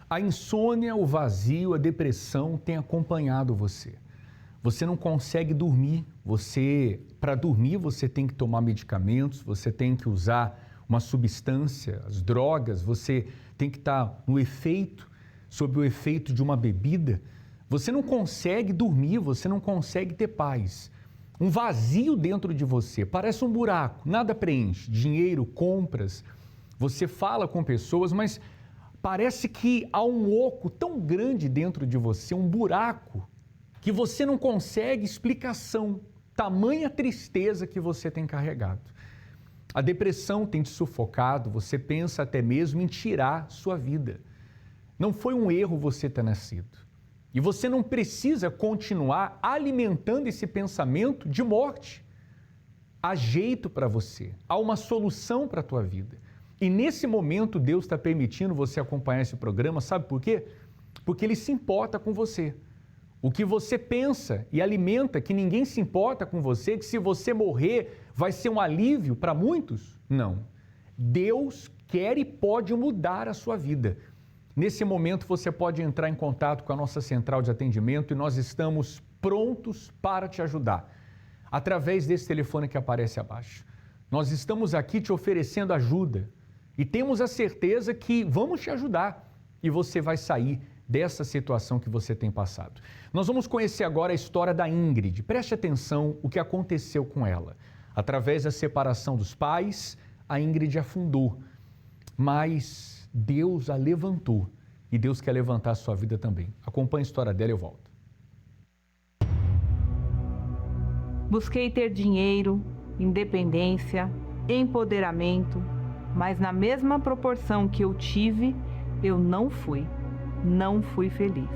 A insônia, o vazio, a depressão têm acompanhado você. Você não consegue dormir. Para dormir, você tem que tomar medicamentos, você tem que usar uma substância, as drogas, você tem que estar sob o efeito de uma bebida. Você não consegue dormir, você não consegue ter paz. Um vazio dentro de você, parece um buraco, nada preenche. Dinheiro, compras, você fala com pessoas, mas parece que há um oco tão grande dentro de você, um buraco, que você não consegue explicação. Tamanha tristeza que você tem carregado. A depressão tem te sufocado, você pensa até mesmo em tirar sua vida. Não foi um erro você ter nascido. E você não precisa continuar alimentando esse pensamento de morte. Há jeito para você, há uma solução para a tua vida. E nesse momento Deus está permitindo você acompanhar esse programa, sabe por quê? Porque Ele se importa com você. O que você pensa e alimenta que ninguém se importa com você, que se você morrer vai ser um alívio para muitos? Não. Deus quer e pode mudar a sua vida. Nesse momento você pode entrar em contato com a nossa central de atendimento e nós estamos prontos para te ajudar. Através desse telefone que aparece abaixo. Nós estamos aqui te oferecendo ajuda e temos a certeza que vamos te ajudar e você vai sair dessa situação que você tem passado. Nós vamos conhecer agora a história da Ingrid. Preste atenção o que aconteceu com ela. Através da separação dos pais, a Ingrid afundou, mas Deus a levantou e Deus quer levantar a sua vida também. Acompanhe a história dela e eu volto. Busquei ter dinheiro, independência, empoderamento, mas na mesma proporção que eu tive, eu não fui feliz.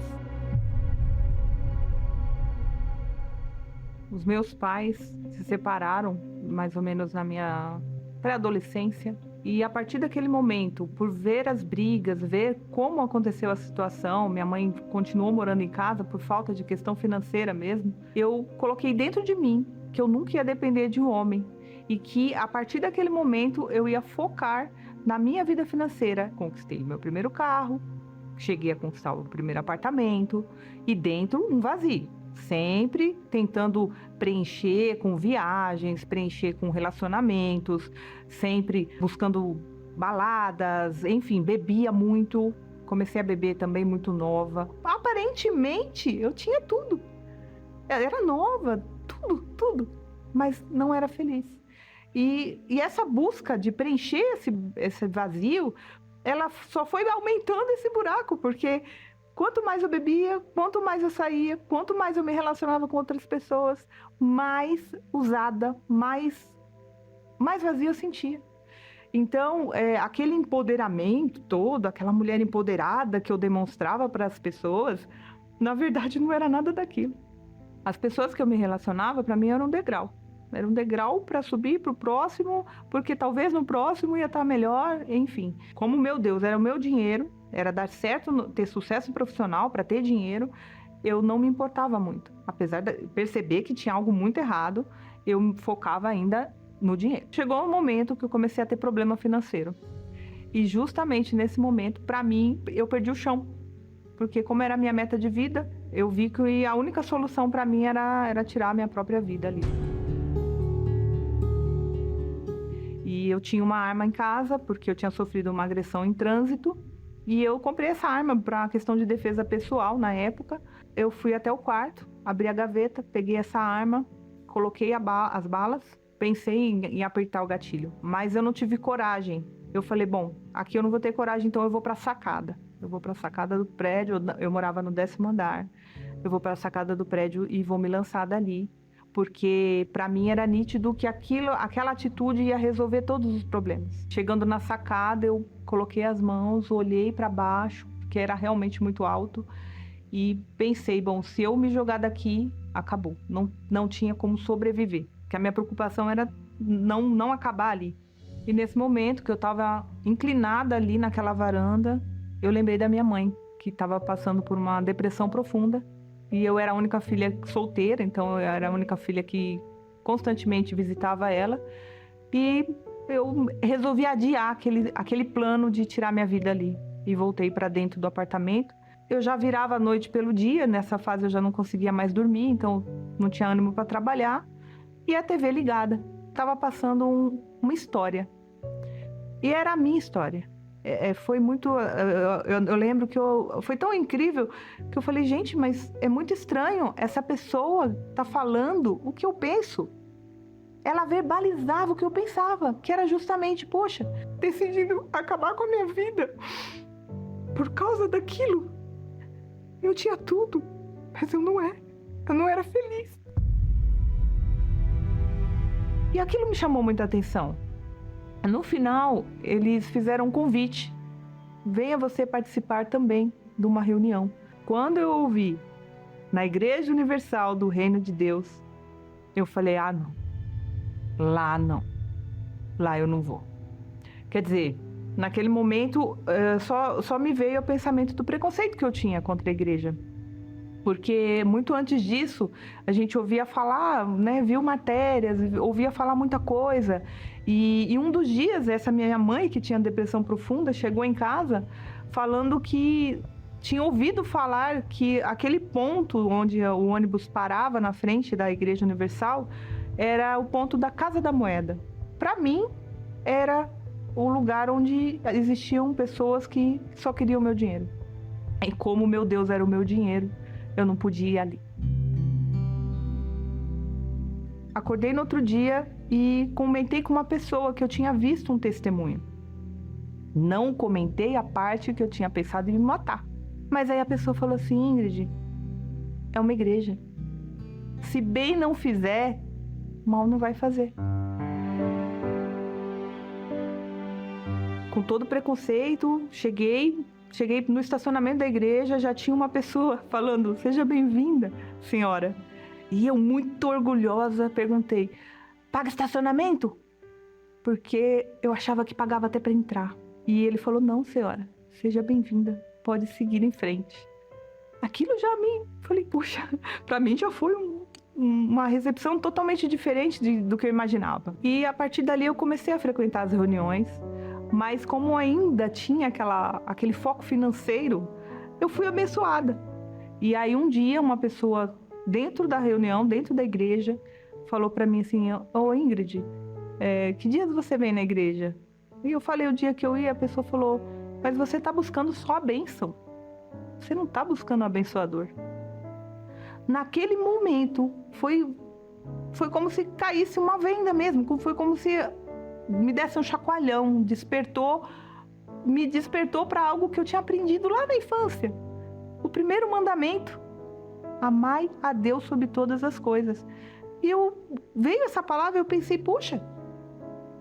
Os meus pais se separaram mais ou menos na minha pré-adolescência e a partir daquele momento, por ver as brigas, ver como aconteceu a situação, minha mãe continuou morando em casa por falta de questão financeira mesmo, eu coloquei dentro de mim que eu nunca ia depender de um homem e que a partir daquele momento eu ia focar na minha vida financeira. Conquistei meu primeiro carro, cheguei a conquistar o primeiro apartamento e dentro um vazio. Sempre tentando preencher com viagens, preencher com relacionamentos, sempre buscando baladas, enfim, bebia muito. Comecei a beber também muito nova. Aparentemente eu tinha tudo. Era nova, tudo, mas não era feliz. E essa busca de preencher esse vazio, ela só foi aumentando esse buraco, porque quanto mais eu bebia, quanto mais eu saía, quanto mais eu me relacionava com outras pessoas, mais usada, mais vazio eu sentia. Então, aquele empoderamento todo, aquela mulher empoderada que eu demonstrava para as pessoas, na verdade não era nada daquilo. As pessoas que eu me relacionava, para mim, eram um degrau. Era um degrau para subir para o próximo, porque talvez no próximo ia estar melhor, enfim. Como, meu Deus, era o meu dinheiro, era dar certo, ter sucesso profissional para ter dinheiro, eu não me importava muito. Apesar de perceber que tinha algo muito errado, eu focava ainda no dinheiro. Chegou um momento que eu comecei a ter problema financeiro. E justamente nesse momento, para mim, eu perdi o chão. Porque como era a minha meta de vida, eu vi que a única solução para mim era tirar a minha própria vida ali. E eu tinha uma arma em casa, porque eu tinha sofrido uma agressão em trânsito. E eu comprei essa arma para questão de defesa pessoal na época. Eu fui até o quarto, abri a gaveta, peguei essa arma, coloquei as balas, pensei em apertar o gatilho. Mas eu não tive coragem. Eu falei, bom, aqui eu não vou ter coragem, então eu vou para a sacada. Eu vou para a sacada do prédio, eu morava no 10º andar. Eu vou para a sacada do prédio e vou me lançar dali. Porque para mim era nítido que aquela atitude ia resolver todos os problemas. Chegando na sacada, eu coloquei as mãos, olhei para baixo, que era realmente muito alto, e pensei, bom, se eu me jogar daqui, acabou. Não tinha como sobreviver. Porque a minha preocupação era não acabar ali. E nesse momento que eu estava inclinada ali naquela varanda, eu lembrei da minha mãe, que estava passando por uma depressão profunda. E eu era a única filha solteira, então eu era a única filha que constantemente visitava ela. E eu resolvi adiar aquele plano de tirar minha vida ali. e voltei para dentro do apartamento. Eu já virava a noite pelo dia, nessa fase eu já não conseguia mais dormir, então não tinha ânimo para trabalhar. E a TV ligada, estava passando uma história. E era a minha história. Foi muito... Eu lembro que foi tão incrível que eu falei, gente, mas é muito estranho, essa pessoa tá falando o que eu penso. Ela verbalizava o que eu pensava, que era justamente, poxa, decidindo acabar com a minha vida por causa daquilo. Eu tinha tudo, mas eu não era feliz. E aquilo me chamou muita atenção. No final, eles fizeram um convite. Venha você participar também de uma reunião. Quando eu ouvi na Igreja Universal do Reino de Deus, eu falei, não. Lá não. Lá eu não vou. Quer dizer, naquele momento, só me veio o pensamento do preconceito que eu tinha contra a igreja. Porque muito antes disso, a gente ouvia falar, né, viu matérias, ouvia falar muita coisa. E um dos dias, essa minha mãe, que tinha depressão profunda, chegou em casa falando que tinha ouvido falar que aquele ponto onde o ônibus parava na frente da Igreja Universal era o ponto da Casa da Moeda. Para mim, era o lugar onde existiam pessoas que só queriam o meu dinheiro. E como meu Deus era o meu dinheiro, eu não podia ir ali. Acordei no outro dia e comentei com uma pessoa que eu tinha visto um testemunho. Não comentei a parte que eu tinha pensado em me matar. Mas aí a pessoa falou assim, Ingrid, é uma igreja. Se bem não fizer, mal não vai fazer. Com todo preconceito, cheguei no estacionamento da igreja, já tinha uma pessoa falando, seja bem-vinda, senhora. E eu, muito orgulhosa, perguntei, paga estacionamento? Porque eu achava que pagava até para entrar. E ele falou, não, senhora, seja bem-vinda, pode seguir em frente. Aquilo já falei, puxa, para mim já foi uma recepção totalmente diferente do que eu imaginava. E a partir dali eu comecei a frequentar as reuniões, mas como ainda tinha aquele foco financeiro, eu fui abençoada. E aí um dia uma pessoa dentro da reunião, dentro da igreja, falou para mim assim, Ingrid, que dias você vem na igreja? E eu falei o dia que eu ia, a pessoa falou, mas você está buscando só a bênção. Você não está buscando o abençoador. Naquele momento, foi como se caísse uma venda mesmo, foi como se me desse um chacoalhão, me despertou para algo que eu tinha aprendido lá na infância. O primeiro mandamento, amai a Deus sobre todas as coisas. E veio essa palavra e eu pensei, poxa,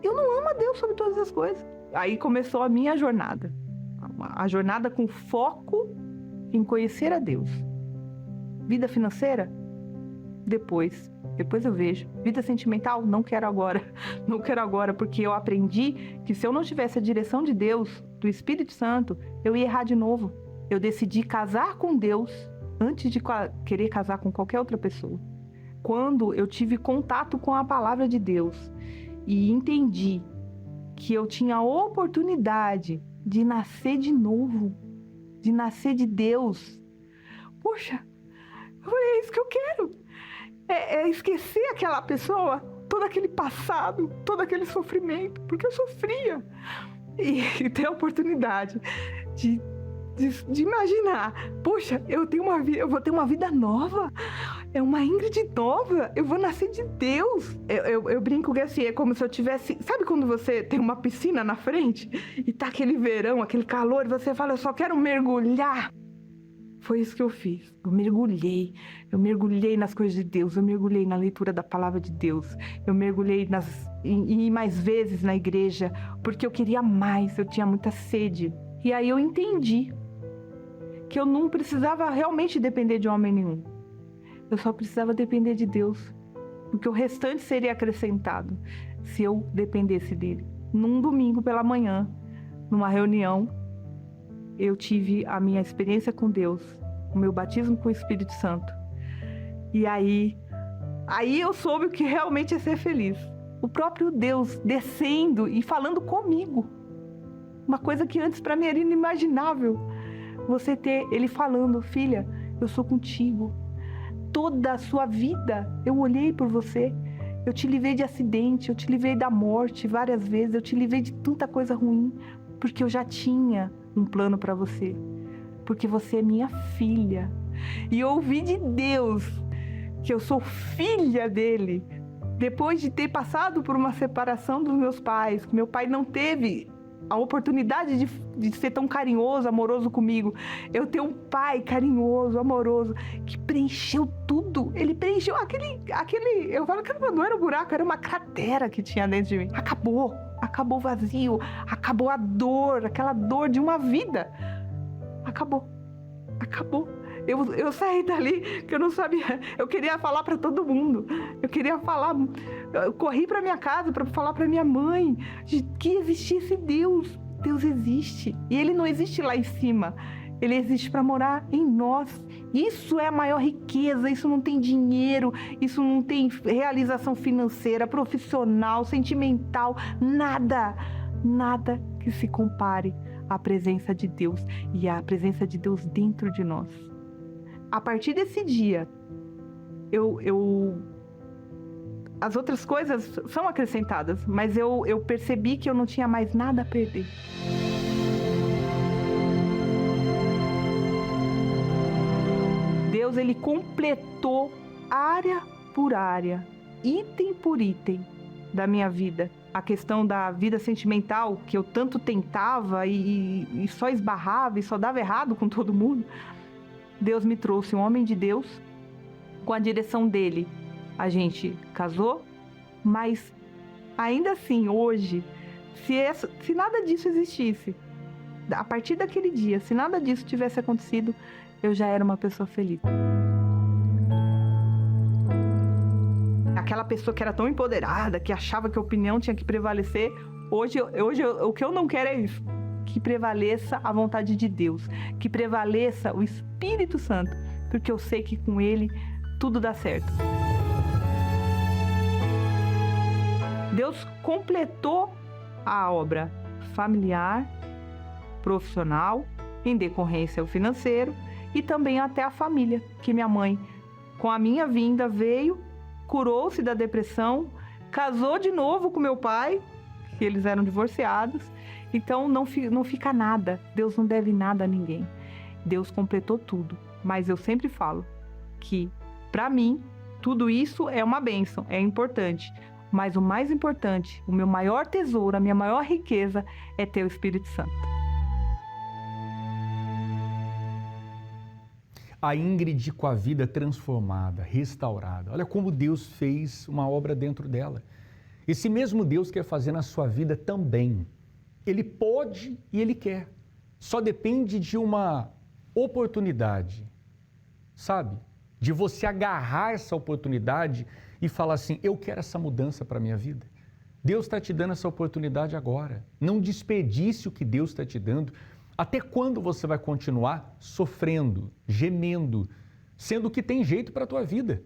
eu não amo a Deus sobre todas as coisas. Aí começou a minha jornada. A jornada com foco em conhecer a Deus. Vida financeira? Depois eu vejo. Vida sentimental? Não quero agora. Não quero agora, porque eu aprendi que se eu não tivesse a direção de Deus, do Espírito Santo, eu ia errar de novo. Eu decidi casar com Deus antes de querer casar com qualquer outra pessoa. Quando eu tive contato com a palavra de Deus e entendi que eu tinha a oportunidade de nascer de novo, de nascer de Deus, poxa, eu falei, é isso que eu quero. É esquecer aquela pessoa, todo aquele passado, todo aquele sofrimento, porque eu sofria. E ter a oportunidade de imaginar, poxa, eu vou ter uma vida nova, é uma Ingrid nova, eu vou nascer de Deus. Eu brinco que assim, é como se eu tivesse, sabe quando você tem uma piscina na frente e tá aquele verão, aquele calor, e você fala, eu só quero mergulhar. Foi isso que eu fiz. Eu mergulhei nas coisas de Deus, eu mergulhei na leitura da palavra de Deus, eu mergulhei e mais vezes na igreja, porque eu queria mais, eu tinha muita sede. E aí eu entendi que eu não precisava realmente depender de homem nenhum. Eu só precisava depender de Deus, porque o restante seria acrescentado se eu dependesse dele. Num domingo pela manhã, numa reunião, eu tive a minha experiência com Deus, o meu batismo com o Espírito Santo. E aí eu soube o que realmente é ser feliz. O próprio Deus descendo e falando comigo. Uma coisa que antes para mim era inimaginável. Você ter ele falando, filha, eu sou contigo. Toda a sua vida eu olhei por você. Eu te livrei de acidente, eu te livrei da morte várias vezes, eu te livrei de tanta coisa ruim, porque eu já tinha um plano para você. Porque você é minha filha. E eu ouvi de Deus que eu sou filha dele. Depois de ter passado por uma separação dos meus pais, que meu pai não teve a oportunidade de ser tão carinhoso, amoroso comigo. Eu tenho um pai carinhoso, amoroso, que preencheu tudo. Ele preencheu aquele eu falo que não era um buraco, era uma cratera que tinha dentro de mim. Acabou o vazio, acabou a dor, aquela dor de uma vida. Acabou. Eu saí dali que eu não sabia, eu queria falar para todo mundo, eu corri para minha casa para falar para minha mãe de que existisse Deus. Deus existe e Ele não existe lá em cima, Ele existe para morar em nós. Isso é a maior riqueza, isso não tem dinheiro, isso não tem realização financeira, profissional, sentimental, nada que se compare à presença de Deus e à presença de Deus dentro de nós. A partir desse dia, as outras coisas são acrescentadas, mas eu percebi que eu não tinha mais nada a perder. Deus, Ele completou área por área, item por item da minha vida. A questão da vida sentimental, que eu tanto tentava e só esbarrava e só dava errado com todo mundo. Deus me trouxe um homem de Deus, com a direção dele. A gente casou, mas ainda assim, hoje, se nada disso existisse, a partir daquele dia, se nada disso tivesse acontecido, eu já era uma pessoa feliz. Aquela pessoa que era tão empoderada, que achava que a opinião tinha que prevalecer, hoje o que eu não quero é isso. Que prevaleça a vontade de Deus, que prevaleça o Espírito Santo, porque eu sei que com Ele tudo dá certo. Deus completou a obra familiar, profissional, em decorrência ao financeiro e também até a família, que minha mãe, com a minha vinda, veio, curou-se da depressão, casou de novo com meu pai, que eles eram divorciados. Então não fica nada, Deus não deve nada a ninguém. Deus completou tudo, mas eu sempre falo que, para mim, tudo isso é uma bênção, é importante. Mas o mais importante, o meu maior tesouro, a minha maior riqueza é ter o Espírito Santo. A Ingrid com a vida transformada, restaurada. Olha como Deus fez uma obra dentro dela. Esse mesmo Deus quer fazer na sua vida também. Ele pode e Ele quer. Só depende de uma oportunidade, sabe? De você agarrar essa oportunidade e falar assim, eu quero essa mudança para a minha vida. Deus está te dando essa oportunidade agora. Não desperdice o que Deus está te dando. Até quando você vai continuar sofrendo, gemendo, sendo que tem jeito para a tua vida?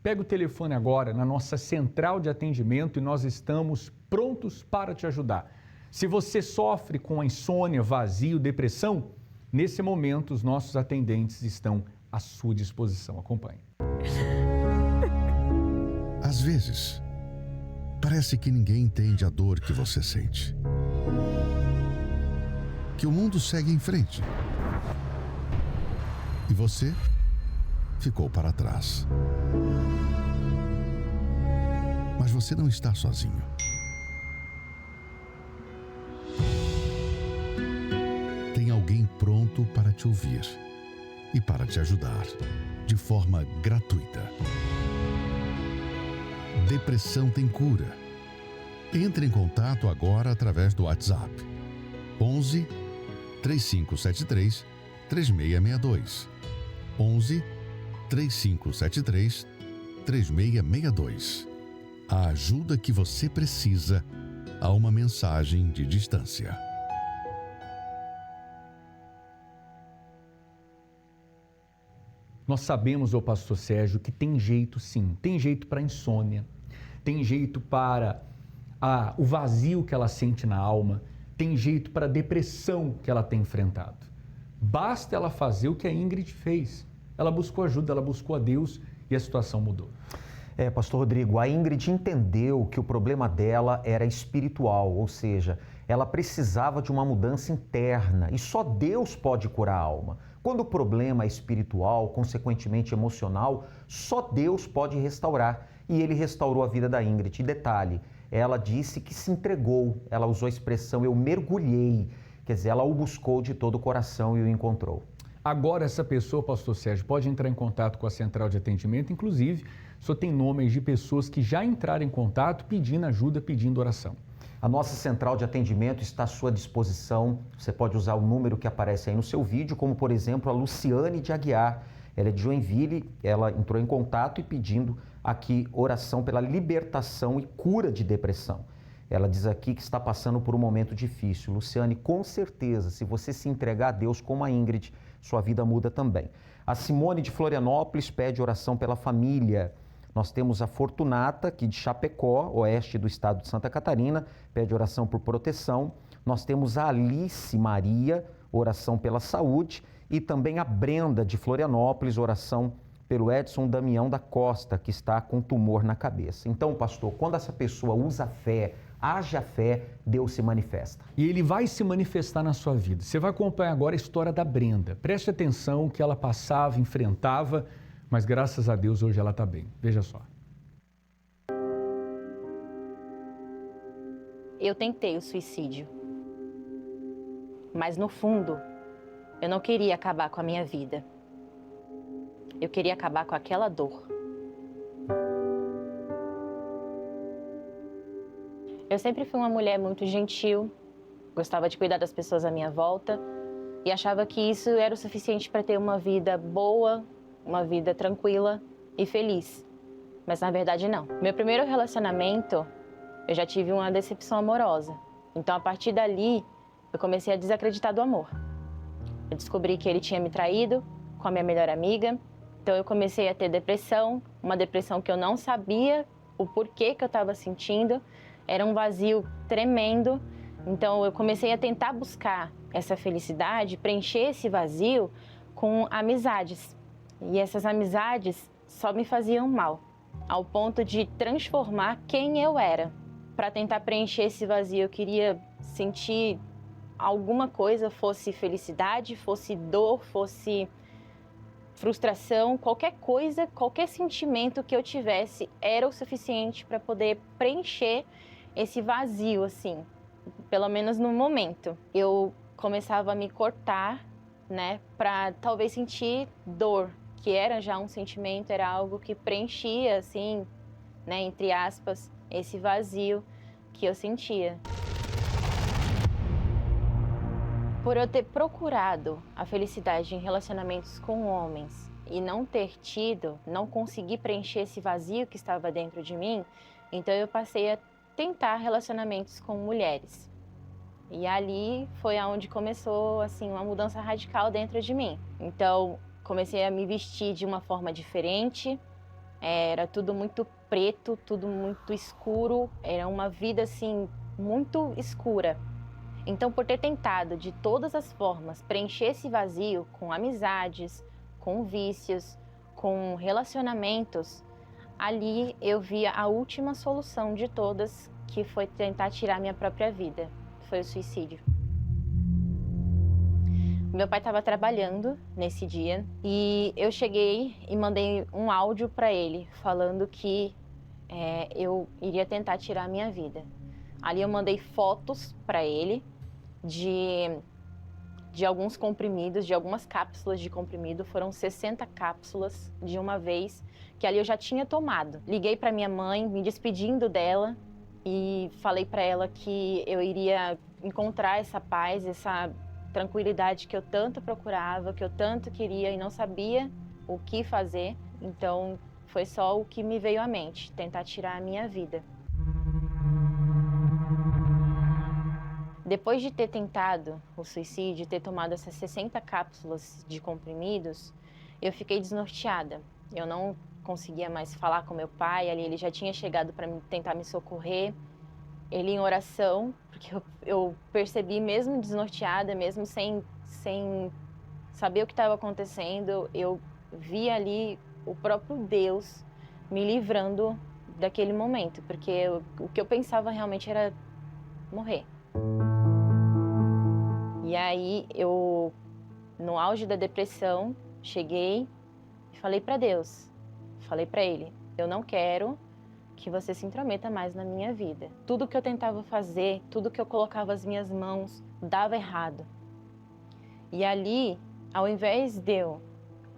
Pega o telefone agora na nossa central de atendimento e nós estamos prontos para te ajudar. Se você sofre com insônia, vazio, depressão, nesse momento os nossos atendentes estão à sua disposição. Acompanhe. Às vezes, parece que ninguém entende a dor que você sente. Que o mundo segue em frente. E você ficou para trás. Mas você não está sozinho. Tem alguém pronto para te ouvir e para te ajudar de forma gratuita. Depressão tem cura. Entre em contato agora através do WhatsApp 11 3573 3662. 11 3573 3662. A ajuda que você precisa a uma mensagem de distância. Nós sabemos, ô pastor Sérgio, que tem jeito sim, tem jeito para insônia, tem jeito para o vazio que ela sente na alma, tem jeito para a depressão que ela tem enfrentado. Basta ela fazer o que a Ingrid fez. Ela buscou ajuda, ela buscou a Deus e a situação mudou. Pastor Rodrigo, a Ingrid entendeu que o problema dela era espiritual, ou seja, ela precisava de uma mudança interna e só Deus pode curar a alma. Quando o problema é espiritual, consequentemente emocional, só Deus pode restaurar. E ele restaurou a vida da Ingrid. E detalhe, ela disse que se entregou, ela usou a expressão eu mergulhei, quer dizer, ela o buscou de todo o coração e o encontrou. Agora essa pessoa, pastor Sérgio, pode entrar em contato com a central de atendimento, inclusive, o senhor tem nomes de pessoas que já entraram em contato pedindo ajuda, pedindo oração. A nossa central de atendimento está à sua disposição, você pode usar o número que aparece aí no seu vídeo, como por exemplo a Luciane de Aguiar, ela é de Joinville, ela entrou em contato e pedindo aqui oração pela libertação e cura de depressão. Ela diz aqui que está passando por um momento difícil. Luciane, com certeza, se você se entregar a Deus como a Ingrid, sua vida muda também. A Simone de Florianópolis pede oração pela família. Nós temos a Fortunata, aqui de Chapecó, oeste do estado de Santa Catarina, pede oração por proteção. Nós temos a Alice Maria, oração pela saúde. E também a Brenda de Florianópolis, oração pelo Edson Damião da Costa, que está com tumor na cabeça. Então, pastor, quando essa pessoa usa fé, haja fé, Deus se manifesta. E ele vai se manifestar na sua vida. Você vai acompanhar agora a história da Brenda. Preste atenção o que ela passava, enfrentava, mas graças a Deus hoje ela está bem. Veja só. Eu tentei o suicídio, mas no fundo, eu não queria acabar com a minha vida. Eu queria acabar com aquela dor. Eu sempre fui uma mulher muito gentil, gostava de cuidar das pessoas à minha volta e achava que isso era o suficiente para ter uma vida boa, uma vida tranquila e feliz. Mas na verdade não. Meu primeiro relacionamento, eu já tive uma decepção amorosa. Então a partir dali, eu comecei a desacreditar do amor. Eu descobri que ele tinha me traído com a minha melhor amiga. Então eu comecei a ter depressão, uma depressão que eu não sabia o porquê que eu estava sentindo. Era um vazio tremendo. Então eu comecei a tentar buscar essa felicidade, preencher esse vazio com amizades. E essas amizades só me faziam mal, ao ponto de transformar quem eu era. Para tentar preencher esse vazio, eu queria sentir alguma coisa, fosse felicidade, fosse dor, fosse frustração, qualquer coisa, qualquer sentimento que eu tivesse era o suficiente para poder preencher esse vazio, assim, pelo menos no momento. Eu começava a me cortar, né, para talvez sentir dor, que era já um sentimento, era algo que preenchia, assim, né, entre aspas, esse vazio que eu sentia. Por eu ter procurado a felicidade em relacionamentos com homens e não ter tido, não conseguir preencher esse vazio que estava dentro de mim, então eu passei a tentar relacionamentos com mulheres. E ali foi aonde começou assim uma mudança radical dentro de mim. Então comecei a me vestir de uma forma diferente, era tudo muito preto, tudo muito escuro, era uma vida assim muito escura. Então, por ter tentado de todas as formas preencher esse vazio com amizades, com vícios, com relacionamentos, ali eu via a última solução de todas, que foi tentar tirar minha própria vida. Foi o suicídio. Meu pai estava trabalhando nesse dia e eu cheguei e mandei um áudio para ele falando que eu iria tentar tirar a minha vida. Ali eu mandei fotos para ele de alguns comprimidos, de algumas cápsulas de comprimido. Foram 60 cápsulas de uma vez, que ali eu já tinha tomado. Liguei para minha mãe, me despedindo dela e falei para ela que eu iria encontrar essa paz, essa tranquilidade que eu tanto procurava, que eu tanto queria e não sabia o que fazer. Então foi só o que me veio à mente, tentar tirar a minha vida. Depois de ter tentado o suicídio, ter tomado essas 60 cápsulas de comprimidos, eu fiquei desnorteada. Eu não conseguia mais falar com meu pai, ali ele já tinha chegado para tentar me socorrer. ele em oração, porque eu percebi, mesmo desnorteada, mesmo sem saber o que estava acontecendo, eu vi ali o próprio Deus me livrando daquele momento, porque o que eu pensava realmente era morrer. E aí eu, no auge da depressão, cheguei e falei para Deus, falei para Ele, eu não quero que você se intrometa mais na minha vida. Tudo que eu tentava fazer, tudo que eu colocava as minhas mãos, dava errado. E ali, ao invés de eu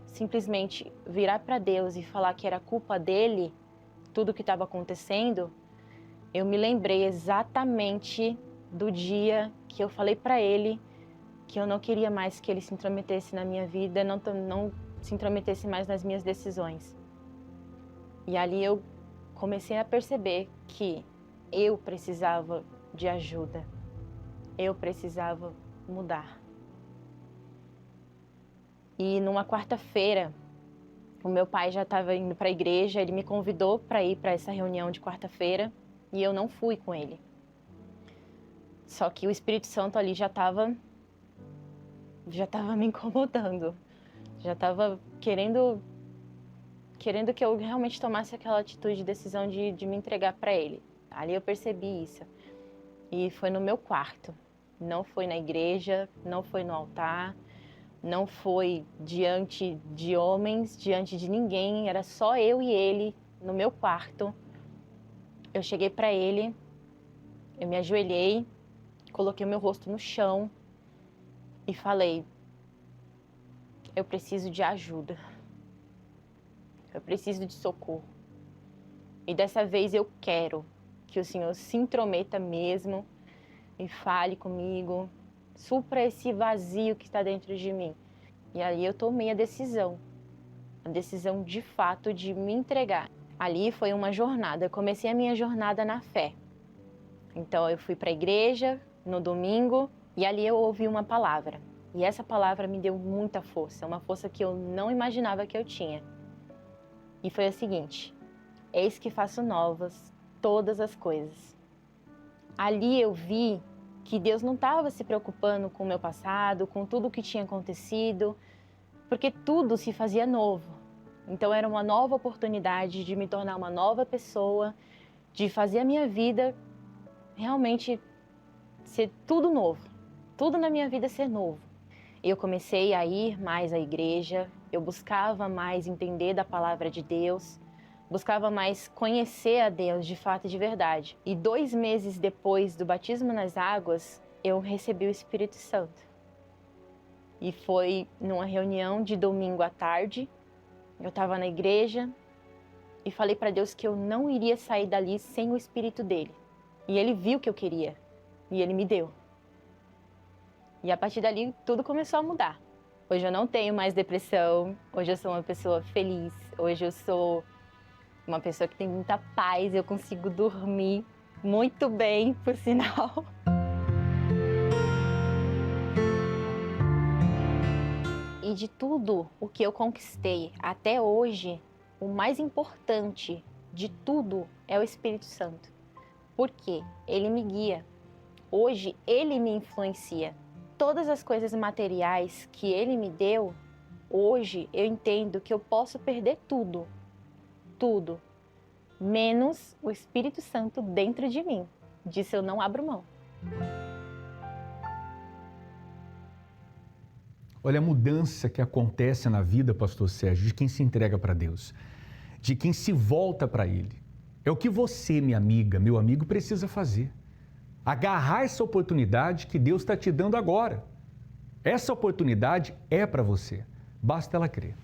simplesmente virar para Deus e falar que era culpa dele, tudo que estava acontecendo, eu me lembrei exatamente do dia que eu falei para ele que eu não queria mais que ele se intrometesse na minha vida, não se intrometesse mais nas minhas decisões. E ali eu comecei a perceber que eu precisava de ajuda, eu precisava mudar. E numa quarta-feira, o meu pai já estava indo para a igreja, ele me convidou para ir para essa reunião de quarta-feira e eu não fui com ele. Só que o Espírito Santo ali já estava me incomodando, já estava querendo que eu realmente tomasse aquela atitude de decisão de me entregar para ele. Ali eu percebi isso. E foi no meu quarto, não foi na igreja, não foi no altar, não foi diante de homens, diante de ninguém, era só eu e ele no meu quarto. Eu cheguei para ele, eu me ajoelhei, coloquei o meu rosto no chão e falei, eu preciso de ajuda, eu preciso de socorro. E dessa vez eu quero que o Senhor se intrometa mesmo e fale comigo, supra esse vazio que está dentro de mim. E aí eu tomei a decisão de fato de me entregar. Ali foi uma jornada, eu comecei a minha jornada na fé. Então eu fui para a igreja no domingo e ali eu ouvi uma palavra. E essa palavra me deu muita força, uma força que eu não imaginava que eu tinha. E foi a seguinte, eis que faço novas todas as coisas. Ali eu vi que Deus não estava se preocupando com o meu passado, com tudo o que tinha acontecido, porque tudo se fazia novo. Então era uma nova oportunidade de me tornar uma nova pessoa, de fazer a minha vida realmente ser tudo novo, tudo na minha vida ser novo. Eu comecei a ir mais à igreja, eu buscava mais entender da palavra de Deus, buscava mais conhecer a Deus de fato e de verdade. E 2 meses depois do batismo nas águas, eu recebi o Espírito Santo. E foi numa reunião de domingo à tarde, eu estava na igreja e falei para Deus que eu não iria sair dali sem o Espírito dele. E ele viu o que eu queria e ele me deu. E a partir dali tudo começou a mudar. Hoje eu não tenho mais depressão, hoje eu sou uma pessoa feliz, hoje eu sou uma pessoa que tem muita paz, eu consigo dormir muito bem, por sinal. E de tudo o que eu conquistei até hoje, o mais importante de tudo é o Espírito Santo. Porque ele me guia. Hoje ele me influencia. Todas as coisas materiais que ele me deu, hoje eu entendo que eu posso perder tudo. Tudo, menos o Espírito Santo dentro de mim. Disso eu não abro mão. Olha a mudança que acontece na vida, pastor Sérgio, de quem se entrega para Deus, de quem se volta para Ele. É o que você, minha amiga, meu amigo, precisa fazer. Agarrar essa oportunidade que Deus está te dando agora. Essa oportunidade é para você, basta ela crer.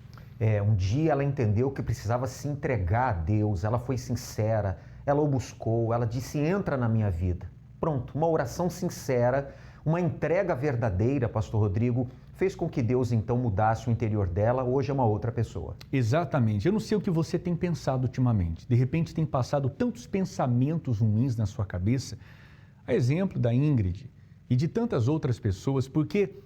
Um dia ela entendeu que precisava se entregar a Deus, ela foi sincera, ela o buscou, ela disse, entra na minha vida. Pronto, uma oração sincera, uma entrega verdadeira, pastor Rodrigo, fez com que Deus então mudasse o interior dela, hoje é uma outra pessoa. Exatamente, eu não sei o que você tem pensado ultimamente, de repente tem passado tantos pensamentos ruins na sua cabeça, a exemplo da Ingrid e de tantas outras pessoas, porque,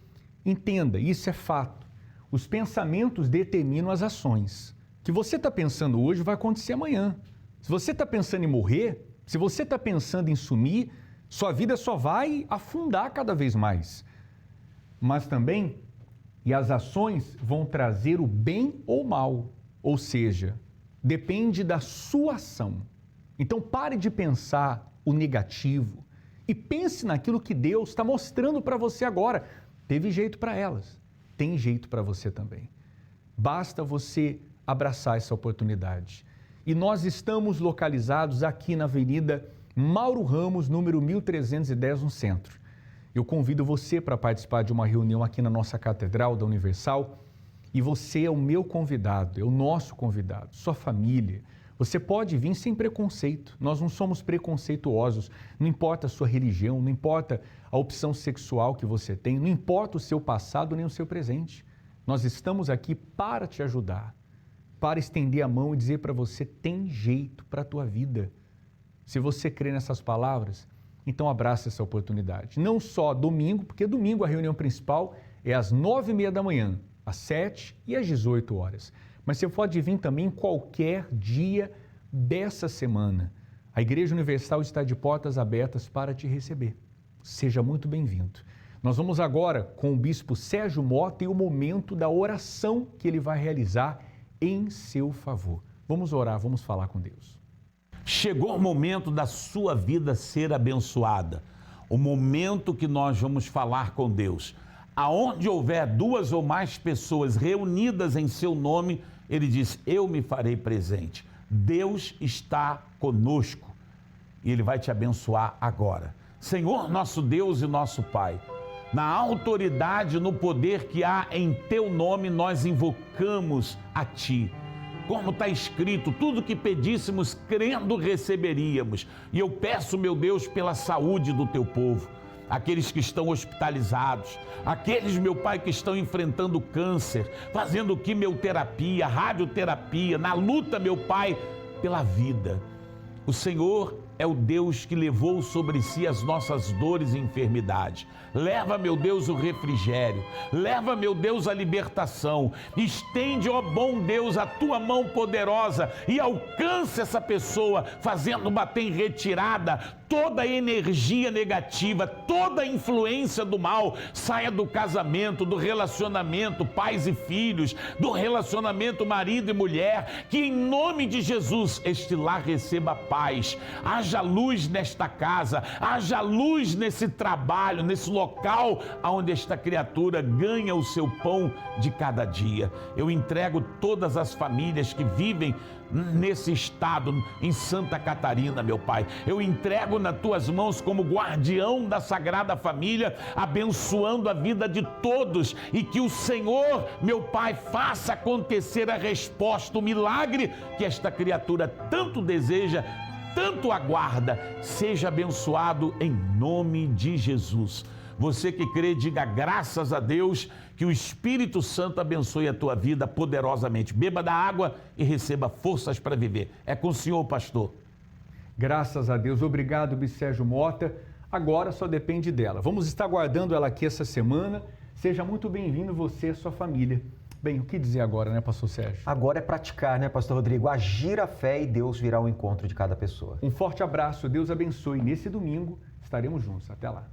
entenda, isso é fato. Os pensamentos determinam as ações. O que você está pensando hoje vai acontecer amanhã. Se você está pensando em morrer, Se você está pensando em sumir, sua vida só vai afundar cada vez mais. Mas também, e as ações vão trazer o bem ou mal, ou seja, depende da sua ação. Então pare de pensar o negativo e pense naquilo que Deus está mostrando para você agora. Teve jeito para elas, tem jeito para você também. Basta você abraçar essa oportunidade. E nós estamos localizados aqui na Avenida Mauro Ramos, número 1310, no centro. Eu convido você para participar de uma reunião aqui na nossa Catedral da Universal e você é o meu convidado, é o nosso convidado, sua família. Você pode vir sem preconceito, nós não somos preconceituosos, não importa a sua religião, não importa a opção sexual que você tem, não importa o seu passado nem o seu presente. Nós estamos aqui para te ajudar, para estender a mão e dizer para você, tem jeito para a tua vida. Se você crê nessas palavras, então abraça essa oportunidade. Não só domingo, porque domingo a reunião principal é às 9h30 da manhã, às 7h e às 18 horas. Mas você pode vir também em qualquer dia dessa semana. A Igreja Universal está de portas abertas para te receber. Seja muito bem-vindo. Nós vamos agora com o Bispo Sérgio Mota e o momento da oração que ele vai realizar em seu favor. Vamos orar, vamos falar com Deus. Chegou o momento da sua vida ser abençoada. O momento que nós vamos falar com Deus. Aonde houver 2 ou mais pessoas reunidas em seu nome, ele diz, eu me farei presente. Deus está conosco e ele vai te abençoar agora. Senhor, nosso Deus e nosso Pai, na autoridade, no poder que há em teu nome, nós invocamos a ti. Como está escrito, tudo que pedíssemos, crendo, receberíamos. E eu peço, meu Deus, pela saúde do teu povo, aqueles que estão hospitalizados, aqueles, meu Pai, que estão enfrentando câncer, fazendo quimioterapia, radioterapia, na luta, meu Pai, pela vida. O Senhor é o Deus que levou sobre si as nossas dores e enfermidades. Leva, meu Deus, o refrigério. Leva, meu Deus, a libertação. Estende, ó bom Deus, a tua mão poderosa e alcance essa pessoa, fazendo bater em retirada toda a energia negativa, toda a influência do mal. Saia do casamento, do relacionamento, pais e filhos, do relacionamento marido e mulher. Que em nome de Jesus este lar receba paz. Haja luz nesta casa, haja luz nesse trabalho, nesse local onde esta criatura ganha o seu pão de cada dia. Eu entrego todas as famílias que vivem nesse estado, em Santa Catarina, meu Pai. Eu entrego nas tuas mãos como guardião da Sagrada Família, abençoando a vida de todos e que o Senhor, meu Pai, faça acontecer a resposta, o milagre que esta criatura tanto deseja, tanto aguarda. Seja abençoado em nome de Jesus. Você que crê, diga graças a Deus, que o Espírito Santo abençoe a tua vida poderosamente. Beba da água e receba forças para viver. É com o senhor, pastor. Graças a Deus. Obrigado, Bispo Sérgio Mota. Agora só depende dela. Vamos estar guardando ela aqui essa semana. Seja muito bem-vindo você e a sua família. Bem, o que dizer agora, né, pastor Sérgio? Agora é praticar, né, pastor Rodrigo? Agir a fé e Deus virá ao encontro de cada pessoa. Um forte abraço, Deus abençoe. Nesse domingo estaremos juntos. Até lá.